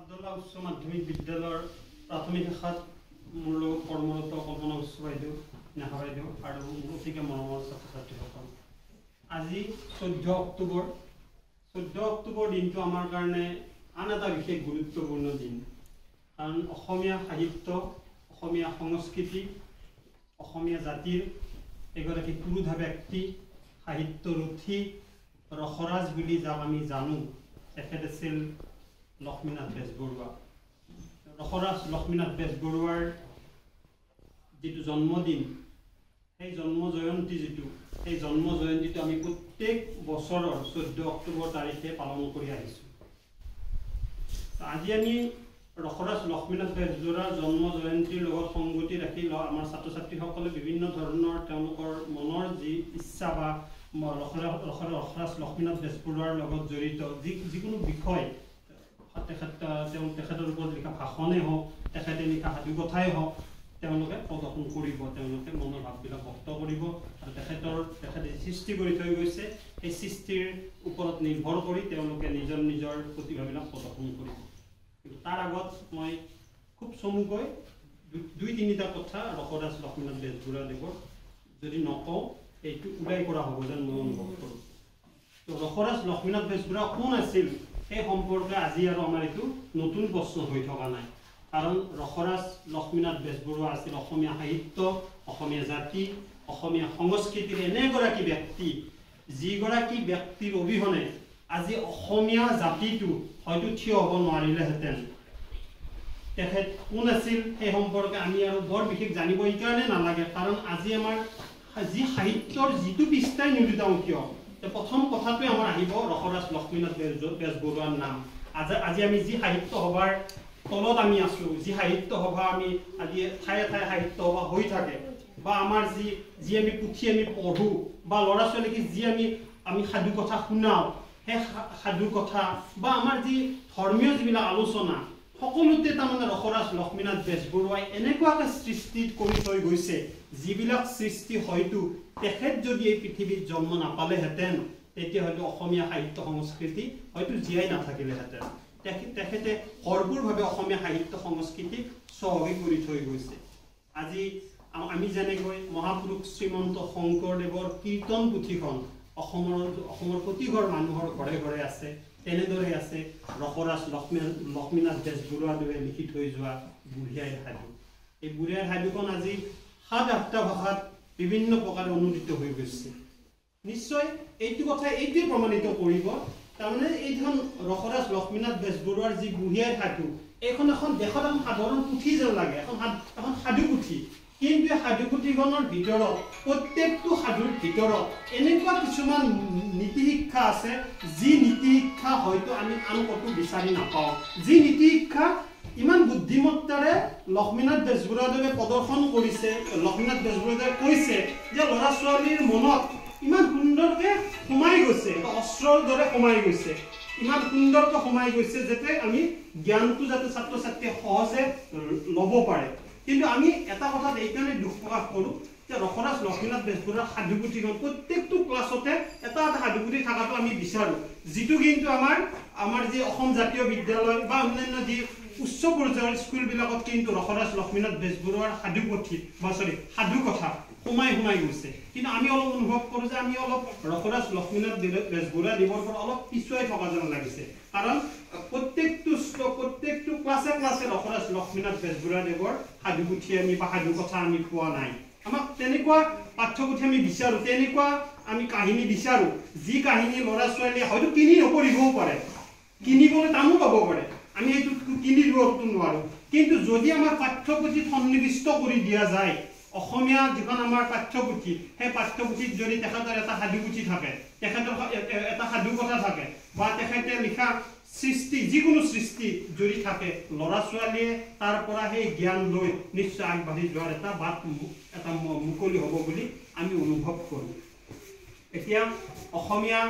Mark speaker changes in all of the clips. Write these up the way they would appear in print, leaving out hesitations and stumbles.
Speaker 1: আব্দুল্লাহ উচ্চ মাধ্যমিক বিদ্যালয়ৰ প্ৰাথমিক শাখাত মোৰ লগত কৰ্মৰত কল্পনা উচ্চ বাইদেউ নেহা বাইদেউ আৰু অতিকে মৰমৰ ছাত্ৰ ছাত্ৰীসকল আজি 14 অক্টোবৰ দিনটো আমাৰ কাৰণে আন এটা বিশেষ গুৰুত্বপূৰ্ণ দিন কাৰণ অসমীয়া সাহিত্য অসমীয়া সংস্কৃতি অসমীয়া জাতিৰ এগৰাকী পুৰুধা ব্যক্তি সাহিত্য ৰথী ৰসৰাজ বুলি যাক আমি জানো তেখেত আছিল লক্ষ্মীনাথ বেজবৰুৱা ৰসৰাজ লক্ষ্মীনাথ বেজবৰুৱাৰ যেটো জন্মদিন সেই জন্ম জয়ন্তীটো আমি প্ৰত্যেক বছৰৰ 14 অক্টোবৰ তাৰিখে পালন কৰি আহিছো আজি আমি ৰসৰাজ লক্ষ্মীনাথ বেজবৰুৱাৰ জন্ম জয়ন্তীৰ লগত সংগতি ৰাখি আমাৰ ছাত্ৰ ছাত্ৰীসকলে বিভিন্ন ধৰণৰ তেওঁলোকৰ মনৰ যি ইচ্ছা বা ৰসৰাজ লক্ষ্মীনাথ বেজবৰুৱাৰ লগত জড়িত যিকোনো বিষয় তেখেতৰ ওপৰত লিখা ভাষণে হওক তেখেতে লিখা সাধু কথাই হওক তেওঁলোকে প্ৰদৰ্শন কৰিব তেওঁলোকে মনৰ ভাৱবিলাক ব্যক্ত কৰিব আৰু তেখেতে সৃষ্টি কৰি থৈ গৈছে সেই সৃষ্টিৰ ওপৰত নিৰ্ভৰ কৰি তেওঁলোকে নিজৰ প্ৰতিভাবিলাক প্ৰদৰ্শন কৰিব কিন্তু তাৰ আগত মই খুব চমুকৈ দুই তিনিটা কথা ৰসৰাজ লক্ষ্মীনাথ বেজবৰুৱাদেৱৰ যদি নকওঁ এইটো উলাই কৰা হ'ব যেন মই অনুভৱ কৰোঁ তো ৰসৰাজ লক্ষ্মীনাথ বেজবৰুৱা কোন আছিল এই সম্পৰ্কে আজি আৰু আমাৰ এইটো নতুন প্ৰশ্ন হৈ থকা নাই কাৰণ ৰসৰাজ লক্ষ্মীনাথ বেজবৰুৱা আছিল অসমীয়া সাহিত্য অসমীয়া জাতি অসমীয়া সংস্কৃতিৰ এনেগৰাকী ব্যক্তি যিগৰাকী ব্যক্তিৰ অবিহনে আজি অসমীয়া জাতিটো হয়তো থিয় হ'ব নোৱাৰিলেহেঁতেন তেখেত কোন আছিল সেই সম্পৰ্কে আমি আৰু বৰ বিশেষ জানিব এইকাৰণে নালাগে কাৰণ আজি আমাৰ যি সাহিত্যৰ যিটো পৃষ্ঠাই নিলিটাও কিয় প্ৰথম কথাটোৱে আমাৰ আহিব ৰসৰাজ লক্ষ্মীনাথ বেজবৰুৱাৰ নাম আজি আমি যি সাহিত্য সভাৰ তলত আমি আছো যি সাহিত্য সভা আমি আজি ঠায়ে ঠায়ে সাহিত্য সভা হৈ থাকে বা আমাৰ যি আমি পুথি আমি পঢ়ো বা ল'ৰা ছোৱালীক যি আমি সাধু কথা শুনাওঁ সেই সাধু কথা বা আমাৰ যি ধৰ্মীয় যিবিলাক আলোচনা সকলোতে তাৰমানে ৰসৰাজ লক্ষ্মীনাথ বেজবৰুৱাই এনেকুৱাকৈ সৃষ্টি কৰি থৈ গৈছে যিবিলাক সৃষ্টি হয়তো তেখেত যদি এই পৃথিৱীত জন্ম নাপালেহেঁতেন তেতিয়া হয়তো অসমীয়া সাহিত্য সংস্কৃতি হয়তো জীয়াই নাথাকিলেহেঁতেন তেখেতে ভৰপূৰভাৱে অসমীয়া সাহিত্য সংস্কৃতিক চহকী কৰি থৈ গৈছে আজি আমি যেনেকৈ মহাপুৰুষ শ্ৰীমন্ত শংকৰদেৱৰ কীৰ্তন পুথিখন অসমৰ প্ৰতিঘৰ মানুহৰ ঘৰে ঘৰে আছে তেনেদৰে আছে ৰসৰাজ লক্ষ্মীনাথ বেজবৰুৱাদেৱে লিখি থৈ যোৱা বুঢ়ী আইৰ সাধু এই বুঢ়ী আইৰ সাধুখন আজি 7-8টা ভাষাত বিভিন্ন প্ৰকাৰে অনুদিত হৈ গৈছে নিশ্চয় এইটো কথা এইটোৱে প্ৰমাণিত কৰিব তাৰমানে এইখন ৰসৰাজ লক্ষ্মীনাথ বেজবৰুৱাৰ যি বুঢ়ী আইৰ সাধু এইখন এখন দেশত এখন সাধাৰণ পুথি যেন লাগে এখন সাধু পুথি কিন্তু এই সাধু পুথিখনৰ ভিতৰত প্ৰত্যেকটো সাধুৰ ভিতৰত এনেকুৱা কিছুমান নীতি শিক্ষা আছে যি নীতি শিক্ষা হয়তো আমি আন ক'তো বিচাৰি নাপাওঁ যি নীতি শিক্ষা ইমান বুদ্ধিমত্তাৰে লক্ষ্মীনাথ বেজবৰুৱাদেৱে প্ৰদৰ্শন কৰিছে লক্ষ্মীনাথ বেজবৰুৱাদেৱে কৈছে যে ল'ৰা ছোৱালীৰ মনত ইমান সুন্দৰকৈ সোমাই গৈছে অস্ত্ৰৰ দৰে সোমাই গৈছে ইমান সুন্দৰকৈ সোমাই গৈছে যাতে আমি জ্ঞানটো যাতে ছাত্ৰ ছাত্ৰীয়ে সহজে ল'ব পাৰে কিন্তু আমি এটা কথাত এইকাৰণে দুখ প্ৰকাশ কৰোঁ যে ৰসৰাজ লক্ষ্মীনাথ বেজবৰুৱাৰ সাধু পুথিখন প্ৰত্যেকটো ক্লাছতে এটা সাধু পুথি থকাটো আমি বিচাৰোঁ যিটো কিন্তু আমাৰ যি অসম জাতীয় বিদ্যালয় বা অন্যান্য যি উচ্চ পৰ্যায়ৰ স্কুলবিলাকত কিন্তু ৰসৰাজ লক্ষ্মীনাথ বেজবৰুৱাৰ সাধু কথা সোমাই গৈছে কিন্তু আমি অলপ অনুভৱ কৰোঁ যে আমি অলপ ৰসৰাজ লক্ষ্মীনাথ বেজবৰুৱাদেৱৰ পৰা অলপ পিছুৱাই থকা যেন লাগিছে কাৰণ প্ৰত্যেকটো ক্লাছে ৰসৰাজ লক্ষ্মীনাথ বেজবৰুৱাদেৱৰ সাধু পুথি আমি বা সাধু কথা আমি পোৱা নাই আমাক তেনেকুৱা পাঠ্যপুথি আমি বিচাৰোঁ তেনেকুৱা আমি কাহিনী বিচাৰোঁ যি কাহিনী ল'ৰা ছোৱালীয়ে হয়তো কিনি নপঢ়িবও পাৰে কিনিবলৈ টানো পাব পাৰে আমি এইটো কিনি দিবতো নোৱাৰোঁ কিন্তু যদি আমাৰ পাঠ্যপুথিত সন্নিৱিষ্ট কৰি দিয়া যায় অসমীয়া যিখন আমাৰ পাঠ্যপুথি সেই পাঠ্যপুথিত যদি তেখেতৰ এটা সাধু পুথি থাকে তেখেতৰ এটা সাধু কথা থাকে বা তেখেতে লিখা সৃষ্টি যিকোনো সৃষ্টি যদি থাকে ল'ৰা ছোৱালীয়ে তাৰ পৰা সেই জ্ঞান লৈ নিশ্চয় আগবাঢ়ি যোৱাৰ এটা বাট এটা মুকলি হ'ব বুলি আমি অনুভৱ কৰোঁ এতিয়া অসমীয়া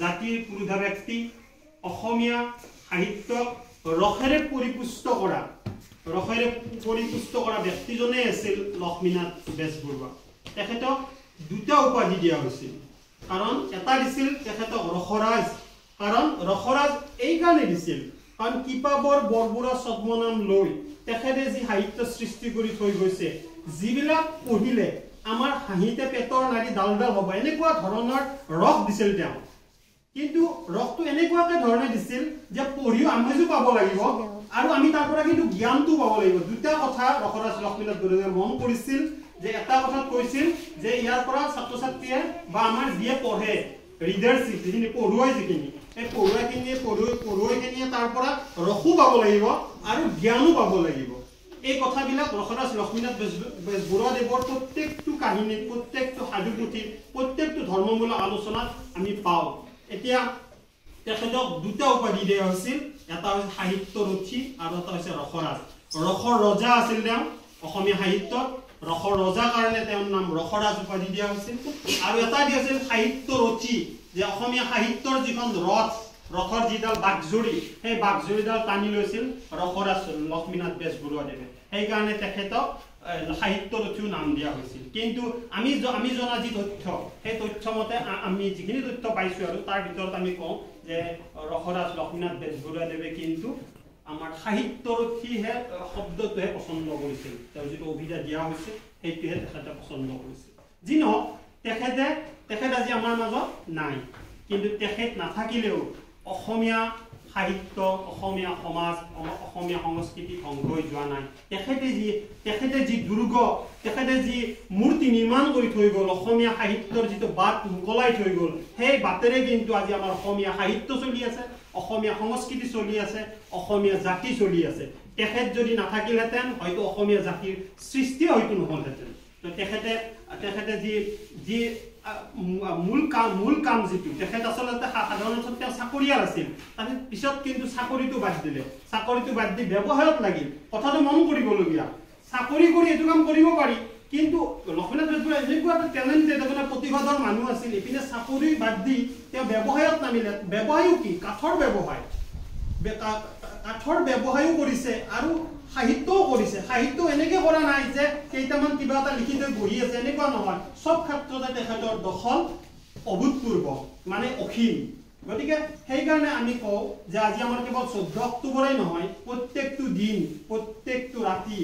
Speaker 1: জাতিৰ পুৰুধা ব্যক্তি অসমীয়া সাহিত্যক ৰসেৰে পৰিপুষ্ট কৰা ব্যক্তিজনেই আছিল লক্ষ্মীনাথ বেজবৰুৱা তেখেতক দুটা উপাধি দিয়া হৈছিল কাৰণ এটা দিছিল তেখেতক ৰসৰাজ কাৰণ ৰসৰাজ এই কাৰণে দিছিল কাৰণ কিপাবৰ বৰবৰুৱা ছদ্মনাম লৈ তেখেতে যি সাহিত্য সৃষ্টি কৰি থৈ গৈছে যিবিলাক পঢ়িলে আমাৰ হাঁহিতে পেটৰ নাড়ী ডাল ডাল হ'ব এনেকুৱা ধৰণৰ ৰস দিছিল তেওঁ কিন্তু ৰসটো এনেকুৱাকে ধৰণে দিছিল যে পঢ়িও আমেজো পাব লাগিব আৰু আমি তাৰ পৰা কিন্তু জ্ঞানটো পাব লাগিব দুটা কথা ৰসৰাজ লক্ষ্মীনাথ বৰদলৈয়ে মন কৰিছিল যে এটা কথা কৈছিল যে ইয়াৰ পৰা ছাত্ৰ ছাত্ৰীয়ে বা আমাৰ যিয়ে পঢ়ে ৰিডাৰশ্বিপ যিখিনি পঢ়ুৱাই যিখিনি এই পঢ়ুৱাইখিনিয়ে তাৰ পৰা ৰসো পাব লাগিব আৰু জ্ঞানো পাব লাগিব এই কথাবিলাক ৰসৰাজ লক্ষ্মীনাথ বেজবৰুৱাদেৱৰ প্ৰত্যেকটো কাহিনীত প্ৰত্যেকটো সাধুপুথিত প্ৰত্যেকটো ধৰ্মমূলক আলোচনাত আমি পাওঁ এতিয়া তেখেতক দুটা উপাধি দিয়া হৈছিল এটা হৈছে সাহিত্য ৰথী আৰু এটা হৈছে ৰসৰাজ ৰসৰ ৰজা আছিল তেওঁ অসমীয়া সাহিত্যত ৰসৰ ৰজা কাৰণে তেওঁৰ নাম ৰসৰাজ উপাধি দিয়া হৈছিল আৰু এটা দিয়া হৈছিল সাহিত্য ৰথী যে অসমীয়া সাহিত্যৰ যিখন ৰথৰ যিডাল বাঘজৰী সেই বাঘজৰীডাল টানি লৈছিল ৰসৰাজ লক্ষ্মীনাথ বেজবৰুৱাদেৱে সেইকাৰণে তেখেতক সাহিত্য ৰথীও নাম দিয়া হৈছিল কিন্তু আমি জনা যি তথ্য সেই তথ্য মতে আমি যিখিনি তথ্য পাইছোঁ আৰু তাৰ ভিতৰত আমি কওঁ যে ৰসৰাজ লক্ষ্মীনাথ বেজবৰুৱাদেৱে কিন্তু আমাৰ সাহিত্য ৰথীহে শব্দটোহে পচন্দ কৰিছিল তেওঁ যিটো অভিধা দিয়া হৈছে সেইটোহে তেখেতে পচন্দ কৰিছিল যি নহওক তেখেত আজি আমাৰ মাজত নাই কিন্তু তেখেত নাথাকিলেও অসমীয়া সাহিত্য অসমীয়া সমাজ অসমীয়া সংস্কৃতি ধ্বংস হৈ যোৱা নাই তেখেতে যি দুৰ্গ তেখেতে যি মূৰ্তি নিৰ্মাণ কৰি থৈ গ'ল অসমীয়া সাহিত্যৰ যিটো বাট মুকলাই থৈ গ'ল সেই বাটেৰে কিন্তু আজি আমাৰ অসমীয়া সাহিত্য চলি আছে অসমীয়া সংস্কৃতি চলি আছে অসমীয়া জাতি চলি আছে তেখেত যদি নাথাকিলহেঁতেন হয়তো অসমীয়া জাতিৰ সৃষ্টি হয়তো নহ'লহেঁতেন তো তেখেতে যি মূল কাম যিটো তেখেত আচলতে সাধাৰণতে তেওঁ চাকৰিয়াল আছিল তাৰপিছত পিছত কিন্তু চাকৰিটো বাদ দি ব্যৱসায়ত লাগিল কথাটো মন কৰিবলগীয়া চাকৰি কৰি এইটো কাম কৰিব পাৰি কিন্তু লক্ষ্মীনাথ বেজবৰুৱা এনেকুৱা এটা টেলেণ্টেড এটা প্ৰতিভাধৰ মানুহ আছিল ইপিনে চাকৰি বাদ দি তেওঁ ব্যৱসায়ত নামিলে ব্যৱসায়ো কি কাঠৰ ব্যৱসায়ো কৰিছে আৰু সাহিত্যও কৰিছে সাহিত্য এনেকে কৰা নাই যে কেইটামান কিবা এটা লিখি থৈ বহি আছে এনেকুৱা নহয় সব ক্ষেত্ৰতে তেখেতৰ দখল অভূতপূৰ্ব মানে অসীম গতিকে সেইকাৰণে আমি কওঁ যে আজি আমাৰ কেৱল 14 অক্টোবৰেই নহয় প্ৰত্যেকটো দিন প্ৰত্যেকটো ৰাতি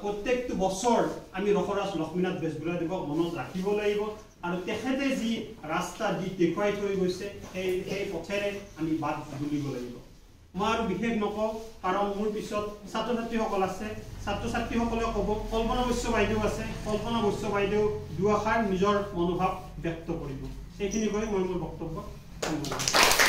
Speaker 1: প্ৰত্যেকটো বছৰ আমি ৰসৰাজ লক্ষ্মীনাথ বেজবৰুৱাদেৱক মনত ৰাখিব লাগিব আৰু তেখেতে যি ৰাস্তা দেখুৱাই থৈ গৈছে সেই পথেৰে আমি বাট বুলিব লাগিব মই আৰু বিশেষ নকওঁ কাৰণ মোৰ পিছত ছাত্ৰ ছাত্ৰীসকল আছে ছাত্ৰ ছাত্ৰীসকলে ক'ব কল্পনা বৈশ্য বাইদেউ আছে কল্পনা বৈশ্য বাইদেউ দুআষাৰ নিজৰ মনোভাৱ ব্যক্ত কৰিব এইখিনি কৈ মই মোৰ বক্তব্য